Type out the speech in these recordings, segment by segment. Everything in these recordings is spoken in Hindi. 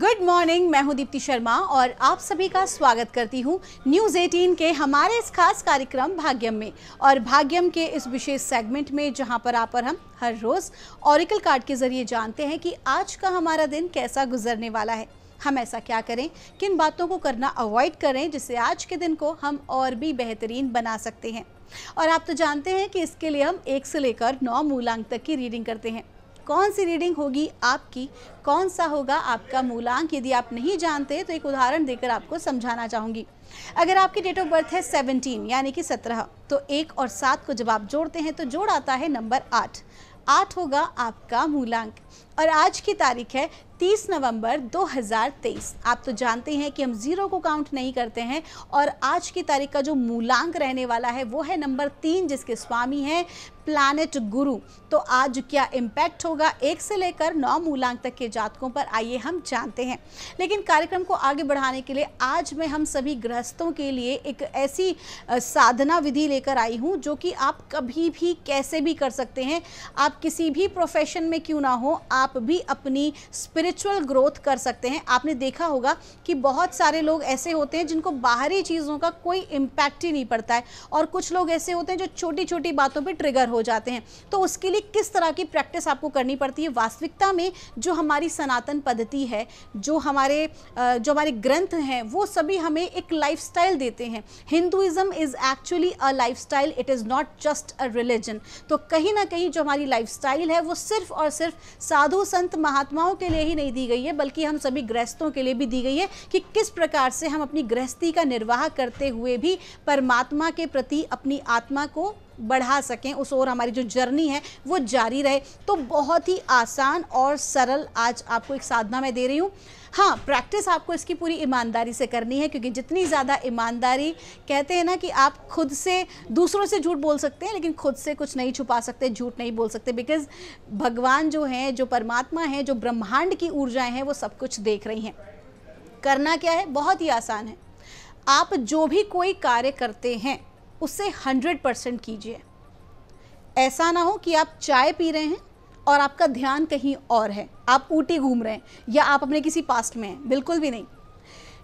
गुड मॉर्निंग, मैं हूं दीप्ति शर्मा और आप सभी का स्वागत करती हूं न्यूज़ 18 के हमारे इस खास कार्यक्रम भाग्यम में। और भाग्यम के इस विशेष सेगमेंट में जहां पर हम हर रोज़ ऑरिकल कार्ड के ज़रिए जानते हैं कि आज का हमारा दिन कैसा गुजरने वाला है, हम ऐसा क्या करें, किन बातों को करना अवॉइड करें जिससे आज के दिन को हम और भी बेहतरीन बना सकते हैं। और आप तो जानते हैं कि इसके लिए हम 1 से लेकर 9 मूलांक तक की रीडिंग करते हैं। कौन सी रीडिंग होगी आपकी, कौन सा होगा आपका मूलांक, यदि आप नहीं जानते तो एक उदाहरण देकर आपको समझाना चाहूँगी। अगर आपकी डेट ऑफ बर्थ है 17 यानी कि 17, तो 1 और 7 को जब आप जोड़ते हैं तो जोड़ आता है नंबर 8 होगा आपका मूलांक। और आज की तारीख है 30 नवंबर 2023। आप तो जानते हैं कि हम ज़ीरो को काउंट नहीं करते हैं और आज की तारीख का जो मूलांक रहने वाला है वो है नंबर 3, जिसके स्वामी हैं प्लैनेट गुरु। तो आज क्या इम्पैक्ट होगा 1 से लेकर 9 मूलांक तक के जातकों पर, आइए हम जानते हैं। लेकिन कार्यक्रम को आगे बढ़ाने के लिए आज मैं हम सभी गृहस्थों के लिए एक ऐसी साधना विधि लेकर आई हूँ जो कि आप कभी भी कैसे भी कर सकते हैं। आप किसी भी प्रोफेशन में क्यों ना हो, आप भी अपनी स्पिरिचुअल ग्रोथ कर सकते हैं। आपने देखा होगा कि बहुत सारे लोग ऐसे होते हैं जिनको बाहरी चीज़ों का कोई इम्पैक्ट ही नहीं पड़ता है, और कुछ लोग ऐसे होते हैं जो छोटी छोटी बातों पे ट्रिगर हो जाते हैं। तो उसके लिए किस तरह की प्रैक्टिस आपको करनी पड़ती है। वास्तविकता में जो हमारी सनातन पद्धति है, जो हमारे ग्रंथ हैं, वो सभी हमें एक लाइफस्टाइल देते हैं। Hinduism is actually a lifestyle, it is not just a religion. तो कहीं ना कहीं जो हमारी लाइफस्टाइल है वो सिर्फ और सिर्फ साधु संत महात्माओं के लिए ही नहीं दी गई है, बल्कि हम सभी गृहस्थों के लिए भी दी गई है कि किस प्रकार से हम अपनी गृहस्थी का निर्वाह करते हुए भी परमात्मा के प्रति अपनी आत्मा को बढ़ा सकें, उस ओर हमारी जो जर्नी है वो जारी रहे। तो बहुत ही आसान और सरल आज आपको एक साधना मैं दे रही हूँ। हाँ, प्रैक्टिस आपको इसकी पूरी ईमानदारी से करनी है, क्योंकि जितनी ज़्यादा ईमानदारी, कहते हैं ना कि आप खुद से, दूसरों से झूठ बोल सकते हैं लेकिन खुद से कुछ नहीं छुपा सकते, झूठ नहीं बोल सकते, बिकॉज भगवान जो हैं, जो परमात्मा हैं, जो ब्रह्मांड की ऊर्जाएं हैं, वो सब कुछ देख रही हैं। करना क्या है, बहुत ही आसान है। आप जो भी कोई कार्य करते हैं उससे 100% कीजिए। ऐसा ना हो कि आप चाय पी रहे हैं और आपका ध्यान कहीं और है, आप ऊटी घूम रहे हैं या आप अपने किसी पास्ट में हैं, बिल्कुल भी नहीं।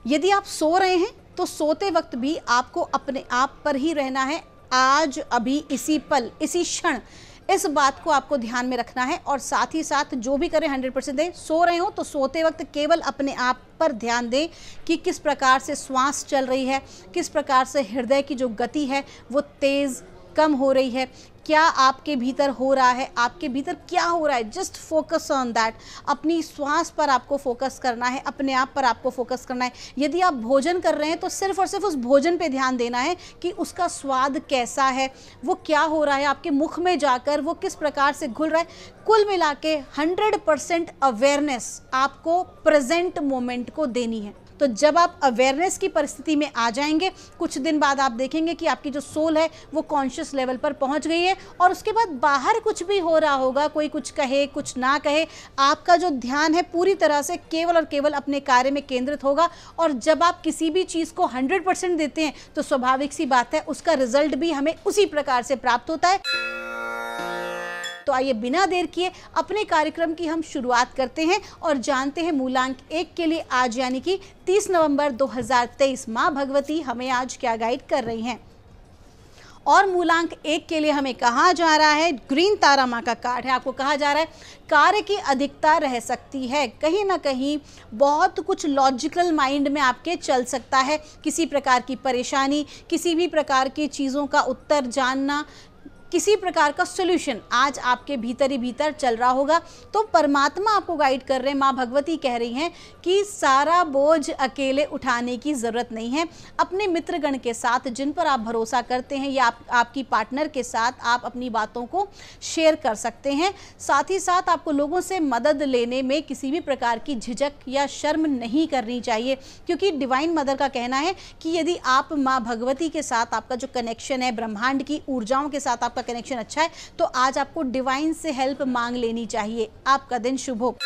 यदि आप सो रहे हैं तो सोते वक्त भी आपको अपने आप पर ही रहना है, आज अभी इसी पल इसी क्षण, इस बात को आपको ध्यान में रखना है। और साथ ही साथ जो भी करें 100% दें। सो रहे हो तो सोते वक्त केवल अपने आप पर ध्यान दें कि किस प्रकार से श्वास चल रही है, किस प्रकार से हृदय की जो गति है वो तेज़ कम हो रही है, क्या आपके भीतर हो रहा है, आपके भीतर क्या हो रहा है। Just focus on that. अपनी श्वास पर आपको फोकस करना है, अपने आप पर आपको फोकस करना है। यदि आप भोजन कर रहे हैं तो सिर्फ और सिर्फ उस भोजन पे ध्यान देना है कि उसका स्वाद कैसा है, वो क्या हो रहा है आपके मुख में जाकर, वो किस प्रकार से घुल रहा है। कुल मिला के 100% अवेयरनेस आपको प्रेजेंट मोमेंट को देनी है। तो जब आप अवेयरनेस की परिस्थिति में आ जाएंगे, कुछ दिन बाद आप देखेंगे कि आपकी जो सोल है वो कॉन्शियस लेवल पर पहुंच गई है। और उसके बाद बाहर कुछ भी हो रहा होगा, कोई कुछ कहे कुछ ना कहे, आपका जो ध्यान है पूरी तरह से केवल और केवल अपने कार्य में केंद्रित होगा। और जब आप किसी भी चीज़ को 100% देते हैं तो स्वाभाविक सी बात है उसका रिजल्ट भी हमें उसी प्रकार से प्राप्त होता है। तो आइए बिना देर किए अपने कार्यक्रम की हम शुरुआत करते हैं और जानते हैं मूलांक 1 के लिए आज यानी कि 30 नवंबर 2023 माँ भगवती हमें आज क्या गाइड कर रही हैं। और मूलांक 1 के लिए हमें कहा जा रहा है, ग्रीन तारा माँ का कार्ड है, आपको कहा जा रहा है कार्य की अधिकता रह सकती है। कहीं ना कहीं बहुत कुछ लॉजिकल माइंड में आपके चल सकता है, किसी प्रकार की परेशानी, किसी भी प्रकार की चीज़ों का उत्तर जानना, किसी प्रकार का सॉल्यूशन आज आपके भीतर ही भीतर चल रहा होगा। तो परमात्मा आपको गाइड कर रहे हैं, माँ भगवती कह रही हैं कि सारा बोझ अकेले उठाने की ज़रूरत नहीं है। अपने मित्रगण के साथ, जिन पर आप भरोसा करते हैं, या आपकी पार्टनर के साथ आप अपनी बातों को शेयर कर सकते हैं। साथ ही साथ आपको लोगों से मदद लेने में किसी भी प्रकार की झिझक या शर्म नहीं करनी चाहिए, क्योंकि डिवाइन मदर का कहना है कि यदि आप माँ भगवती के साथ आपका जो कनेक्शन है, ब्रह्मांड की ऊर्जाओं के साथ आपका कनेक्शन अच्छा है, तो आज आपको डिवाइन से हेल्प मांग लेनी चाहिए। आपका दिन शुभ हो।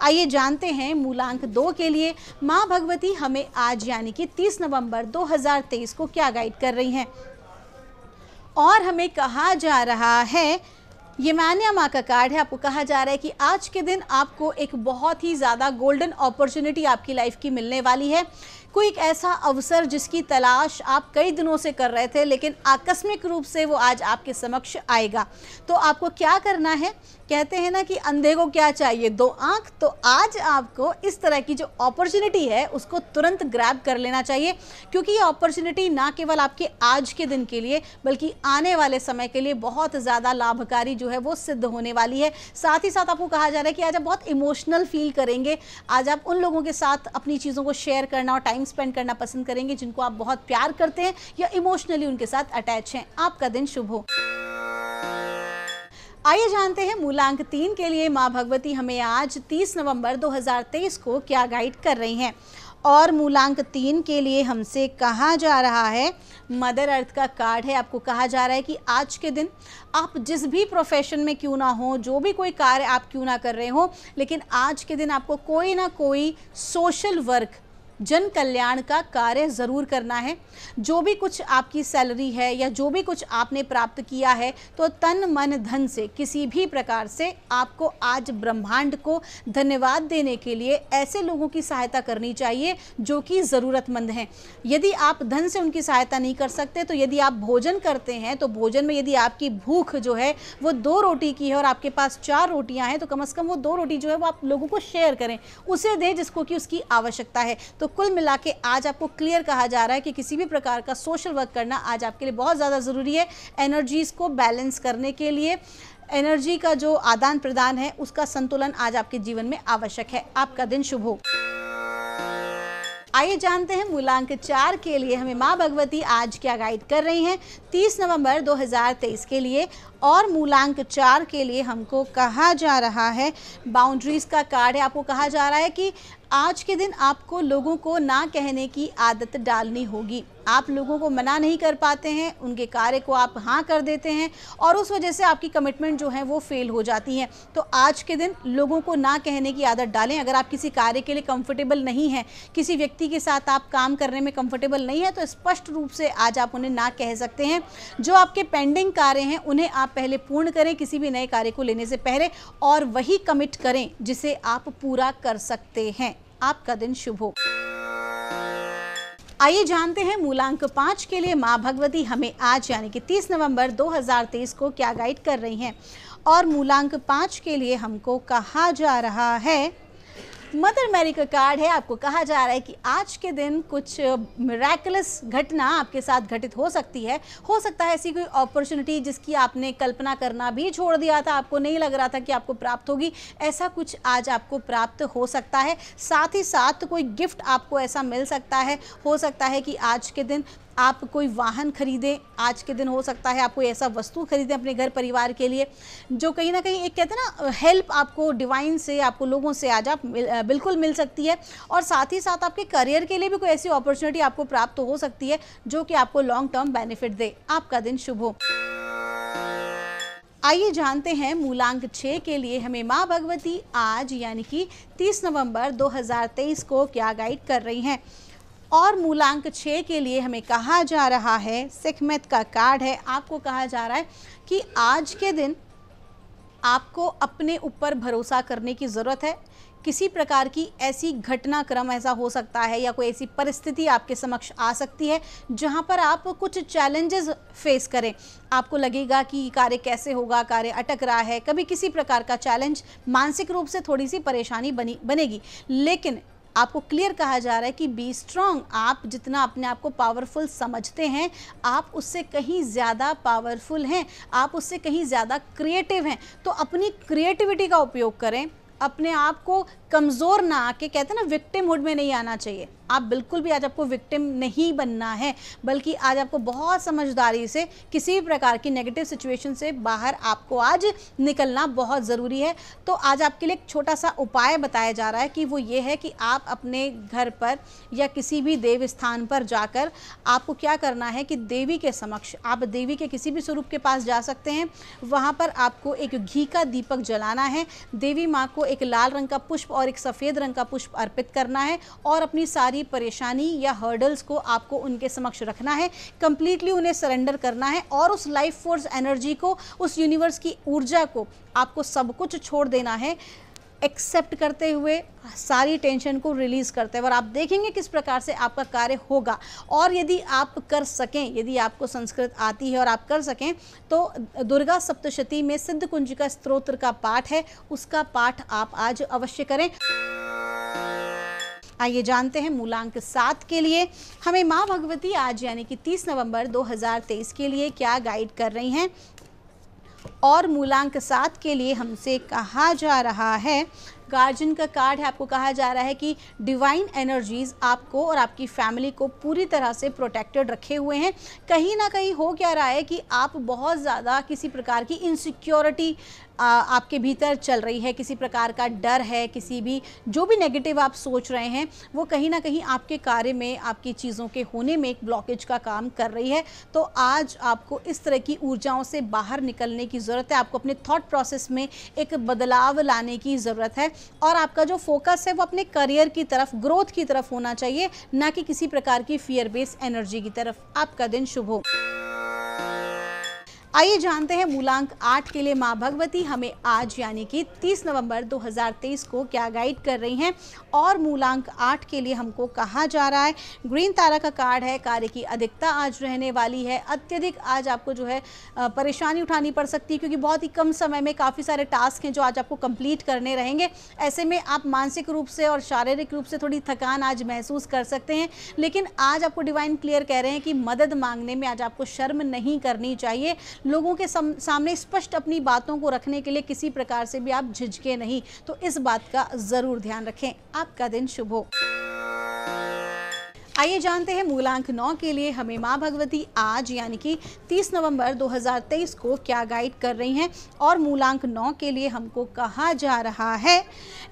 आइए जानते हैं मूलांक 2 के लिए माँ भगवती हमें आज यानी कि 30 नवंबर 2023 को क्या गाइड कर रही हैं। और हमें कहा जा रहा है ये मान्या माँ का कार्ड है। आपको कहा जा रहा है कि आज के दिन आपको एक बहुत ही ज़्यादा गोल्डन अपॉर्चुनिटी आपकी लाइफ की मिलने वाली है। कोई एक ऐसा अवसर जिसकी तलाश आप कई दिनों से कर रहे थे, लेकिन आकस्मिक रूप से वो आज आपके समक्ष आएगा। तो आपको क्या करना है, कहते हैं ना कि अंधे को क्या चाहिए, दो आंख। तो आज आपको इस तरह की जो अपॉर्चुनिटी है उसको तुरंत ग्रैब कर लेना चाहिए, क्योंकि ये अपॉर्चुनिटी ना केवल आपके आज के दिन के लिए बल्कि आने वाले समय के लिए बहुत ज़्यादा लाभकारी जो है वो सिद्ध होने वाली है। साथ ही साथ आपको कहा जा रहा है कि आज आप बहुत इमोशनल फील करेंगे। आज आप उन लोगों के साथ अपनी चीज़ों को शेयर करना और टाइम स्पेंड करना पसंद करेंगे जिनको आप बहुत प्यार करते हैं या इमोशनली उनके साथ अटैच हैं। आपका दिन शुभ हो। आइए जानते हैं मूलांक 3 के लिए माँ भगवती हमें आज 30 नवंबर 2023 को क्या गाइड कर रही हैं। और मूलांक 3 के लिए हमसे कहा जा रहा है, मदर अर्थ का कार्ड है। आपको कहा जा रहा है कि आज के दिन आप जिस भी प्रोफेशन में क्यों ना हो, जो भी कोई कार्य आप क्यों ना कर रहे हो, लेकिन आज के दिन आपको कोई ना कोई सोशल वर्क, जन कल्याण का कार्य ज़रूर करना है। जो भी कुछ आपकी सैलरी है या जो भी कुछ आपने प्राप्त किया है, तो तन मन धन से किसी भी प्रकार से आपको आज ब्रह्मांड को धन्यवाद देने के लिए ऐसे लोगों की सहायता करनी चाहिए जो कि ज़रूरतमंद हैं। यदि आप धन से उनकी सहायता नहीं कर सकते, तो यदि आप भोजन करते हैं तो भोजन में यदि आपकी भूख जो है वो 2 रोटी की है और आपके पास 4 रोटियां हैं, तो कम से कम वो 2 रोटी जो है वो आप लोगों को शेयर करें, उसे दें जिसको कि उसकी आवश्यकता है। तो कुल मिला के आज आपको क्लियर कहा जा रहा है कि किसी भी प्रकार का सोशल वर्क करना आज आपके लिए बहुत ज़्यादा ज़रूरी है। एनर्जीज को बैलेंस करने के लिए, एनर्जी का जो आदान प्रदान है उसका संतुलन आज आपके जीवन में आवश्यक है। आपका दिन शुभ हो। आइए जानते हैं मूलांक 4 के लिए हमें माँ भगवती आज क्या गाइड कर रही हैं 30 नवंबर 2023 के लिए। और मूलांक 4 के लिए हमको कहा जा रहा है, बाउंड्रीज का कार्ड है। आपको कहा जा रहा है कि आज के दिन आपको लोगों को ना कहने की आदत डालनी होगी। आप लोगों को मना नहीं कर पाते हैं, उनके कार्य को आप हाँ कर देते हैं और उस वजह से आपकी कमिटमेंट जो है वो फेल हो जाती है। तो आज के दिन लोगों को ना कहने की आदत डालें। अगर आप किसी कार्य के लिए कंफर्टेबल नहीं हैं, किसी व्यक्ति के साथ आप काम करने में कंफर्टेबल नहीं है, तो स्पष्ट रूप से आज आप उन्हें ना कह सकते हैं। जो आपके पेंडिंग कार्य हैं उन्हें आप पहले पूर्ण करें किसी भी नए कार्य को लेने से पहले, और वही कमिट करें जिसे आप पूरा कर सकते हैं। आपका दिन शुभ हो। आइए जानते हैं मूलांक 5 के लिए माँ भगवती हमें आज यानी कि 30 नवंबर 2023 को क्या गाइड कर रही हैं। और मूलांक 5 के लिए हमको कहा जा रहा है, मदर मैरी का कार्ड है। आपको कहा जा रहा है कि आज के दिन कुछ मिरेकलस घटना आपके साथ घटित हो सकती है। हो सकता है ऐसी कोई अपॉर्चुनिटी जिसकी आपने कल्पना करना भी छोड़ दिया था, आपको नहीं लग रहा था कि आपको प्राप्त होगी, ऐसा कुछ आज आपको प्राप्त हो सकता है। साथ ही साथ कोई गिफ्ट आपको ऐसा मिल सकता है। हो सकता है कि आज के दिन आप कोई वाहन खरीदें। आज के दिन हो सकता है आप कोई ऐसा वस्तु खरीदें अपने घर परिवार के लिए जो कहीं ना कहीं एक कहते हैं ना हेल्प आपको डिवाइन से, आपको लोगों से आज आप बिल्कुल मिल सकती है। और साथ ही साथ आपके करियर के लिए भी कोई ऐसी अपॉर्चुनिटी आपको प्राप्त हो सकती है जो कि आपको लॉन्ग टर्म बेनिफिट दे। आपका दिन शुभ हो। आइए जानते हैं मूलांक 6 के लिए हमें माँ भगवती आज यानी कि 30 नवंबर 2023 को क्या गाइड कर रही हैं। और मूलांक 6 के लिए हमें कहा जा रहा है, सिखमत का कार्ड है। आपको कहा जा रहा है कि आज के दिन आपको अपने ऊपर भरोसा करने की ज़रूरत है। किसी प्रकार की ऐसी घटनाक्रम ऐसा हो सकता है या कोई ऐसी परिस्थिति आपके समक्ष आ सकती है जहां पर आप कुछ चैलेंजेस फेस करें। आपको लगेगा कि कार्य कैसे होगा, कार्य अटक रहा है, कभी किसी प्रकार का चैलेंज, मानसिक रूप से थोड़ी सी परेशानी बनेगी। लेकिन आपको क्लियर कहा जा रहा है कि बी स्ट्रॉन्ग। आप जितना अपने आप को पावरफुल समझते हैं, आप उससे कहीं ज़्यादा पावरफुल हैं, आप उससे कहीं ज़्यादा क्रिएटिव हैं। तो अपनी क्रिएटिविटी का उपयोग करें, अपने आप को कमज़ोर ना आके, कहते हैं ना विक्टिमहुड में नहीं आना चाहिए। आप बिल्कुल भी आज आपको विक्टिम नहीं बनना है, बल्कि आज आपको बहुत समझदारी से किसी भी प्रकार की नेगेटिव सिचुएशन से बाहर आपको आज निकलना बहुत ज़रूरी है। तो आज आपके लिए एक छोटा सा उपाय बताया जा रहा है कि वो ये है कि आप अपने घर पर या किसी भी देव स्थान पर जाकर आपको क्या करना है कि देवी के समक्ष, आप देवी के किसी भी स्वरूप के पास जा सकते हैं। वहाँ पर आपको एक घी का दीपक जलाना है, देवी माँ को एक लाल रंग का पुष्प और एक सफ़ेद रंग का पुष्प अर्पित करना है और अपनी सारी परेशानी या हर्डल्स को आपको उनके समक्ष रखना है, कंप्लीटली उन्हें सरेंडर करना है और उस लाइफ फोर्स एनर्जी को, उस यूनिवर्स की ऊर्जा को आपको सब कुछ छोड़ देना है, एक्सेप्ट करते हुए, सारी टेंशन को रिलीज़ करते हुए। और आप देखेंगे किस प्रकार से आपका कार्य होगा। और यदि आप कर सकें, यदि आपको संस्कृत आती है और आप कर सकें, तो दुर्गा सप्तशती में सिद्ध कुंजिका स्तोत्र का पाठ है, उसका पाठ आप आज अवश्य करें। आइए जानते हैं मूलांक 7 के लिए हमें माँ भगवती आज यानी कि 30 नवंबर 2023 के लिए क्या गाइड कर रही हैं। और मूलांक 7 के लिए हमसे कहा जा रहा है, गार्जियन का कार्ड है, आपको कहा जा रहा है कि डिवाइन एनर्जीज आपको और आपकी फैमिली को पूरी तरह से प्रोटेक्टेड रखे हुए हैं। कहीं ना कहीं हो क्या रहा है कि आप बहुत ज़्यादा किसी प्रकार की इनसिक्योरिटी आपके भीतर चल रही है, किसी प्रकार का डर है, किसी भी जो भी नेगेटिव आप सोच रहे हैं वो कहीं ना कहीं आपके कार्य में, आपकी चीज़ों के होने में एक ब्लॉकेज का काम कर रही है। तो आज आपको इस तरह की ऊर्जाओं से बाहर निकलने की ज़रूरत है, आपको अपने थॉट प्रोसेस में एक बदलाव लाने की ज़रूरत है और आपका जो फोकस है वो अपने करियर की तरफ, ग्रोथ की तरफ होना चाहिए, ना कि किसी प्रकार की फियर बेस्ड एनर्जी की तरफ। आपका दिन शुभ हो। आइए जानते हैं मूलांक 8 के लिए माँ भगवती हमें आज यानी कि 30 नवंबर 2023 को क्या गाइड कर रही हैं। और मूलांक 8 के लिए हमको कहा जा रहा है, ग्रीन तारा का कार्ड है, कार्य की अधिकता आज रहने वाली है। अत्यधिक आज आपको जो है परेशानी उठानी पड़ सकती है, क्योंकि बहुत ही कम समय में काफ़ी सारे टास्क हैं जो आज आपको कंप्लीट करने रहेंगे। ऐसे में आप मानसिक रूप से और शारीरिक रूप से थोड़ी थकान आज महसूस कर सकते हैं, लेकिन आज आपको डिवाइन क्लियर कह रहे हैं कि मदद मांगने में आज आपको शर्म नहीं करनी चाहिए। लोगों के सामने स्पष्ट अपनी बातों को रखने के लिए किसी प्रकार से भी आप झिझके नहीं, तो इस बात का ज़रूर ध्यान रखें। आपका दिन शुभ हो। आइए जानते हैं मूलांक 9 के लिए हमें माँ भगवती आज यानी कि 30 नवंबर 2023 को क्या गाइड कर रही हैं। और मूलांक 9 के लिए हमको कहा जा रहा है,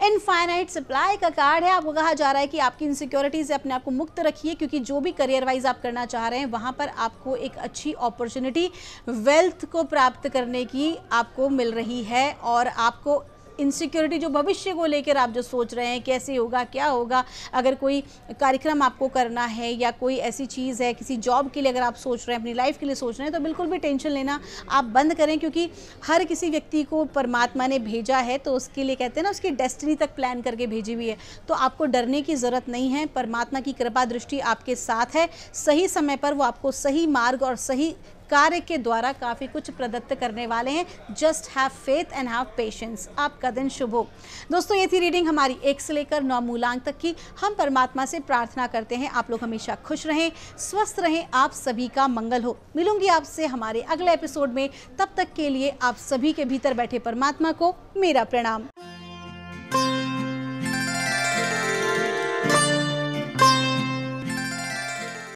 इनफाइनाइट सप्लाई का कार्ड है। आपको कहा जा रहा है कि आपकी इनसिक्योरिटी से अपने आप को मुक्त रखिए, क्योंकि जो भी करियर वाइज आप करना चाह रहे हैं वहाँ पर आपको एक अच्छी अपॉर्चुनिटी वेल्थ को प्राप्त करने की आपको मिल रही है। और आपको इनसिक्योरिटी जो भविष्य को लेकर आप जो सोच रहे हैं, कैसे होगा, क्या होगा, अगर कोई कार्यक्रम आपको करना है या कोई ऐसी चीज़ है, किसी जॉब के लिए अगर आप सोच रहे हैं, अपनी लाइफ के लिए सोच रहे हैं, तो बिल्कुल भी टेंशन लेना आप बंद करें, क्योंकि हर किसी व्यक्ति को परमात्मा ने भेजा है तो उसके लिए कहते हैं ना, उसकी डेस्टिनी तक प्लान करके भेजी हुई है। तो आपको डरने की ज़रूरत नहीं है, परमात्मा की कृपा दृष्टि आपके साथ है। सही समय पर वो आपको सही मार्ग और सही कार्य के द्वारा काफ़ी कुछ प्रदत्त करने वाले हैं। Just have faith and have patience. आपका दिन शुभ हो। दोस्तों, ये थी रीडिंग हमारी 1 से लेकर 9 मूलांक तक की। हम परमात्मा से प्रार्थना करते हैं आप लोग हमेशा खुश रहें, स्वस्थ रहें, आप सभी का मंगल हो। मिलूंगी आपसे हमारे अगले एपिसोड में। तब तक के लिए आप सभी के भीतर बैठे परमात्मा को मेरा प्रणाम।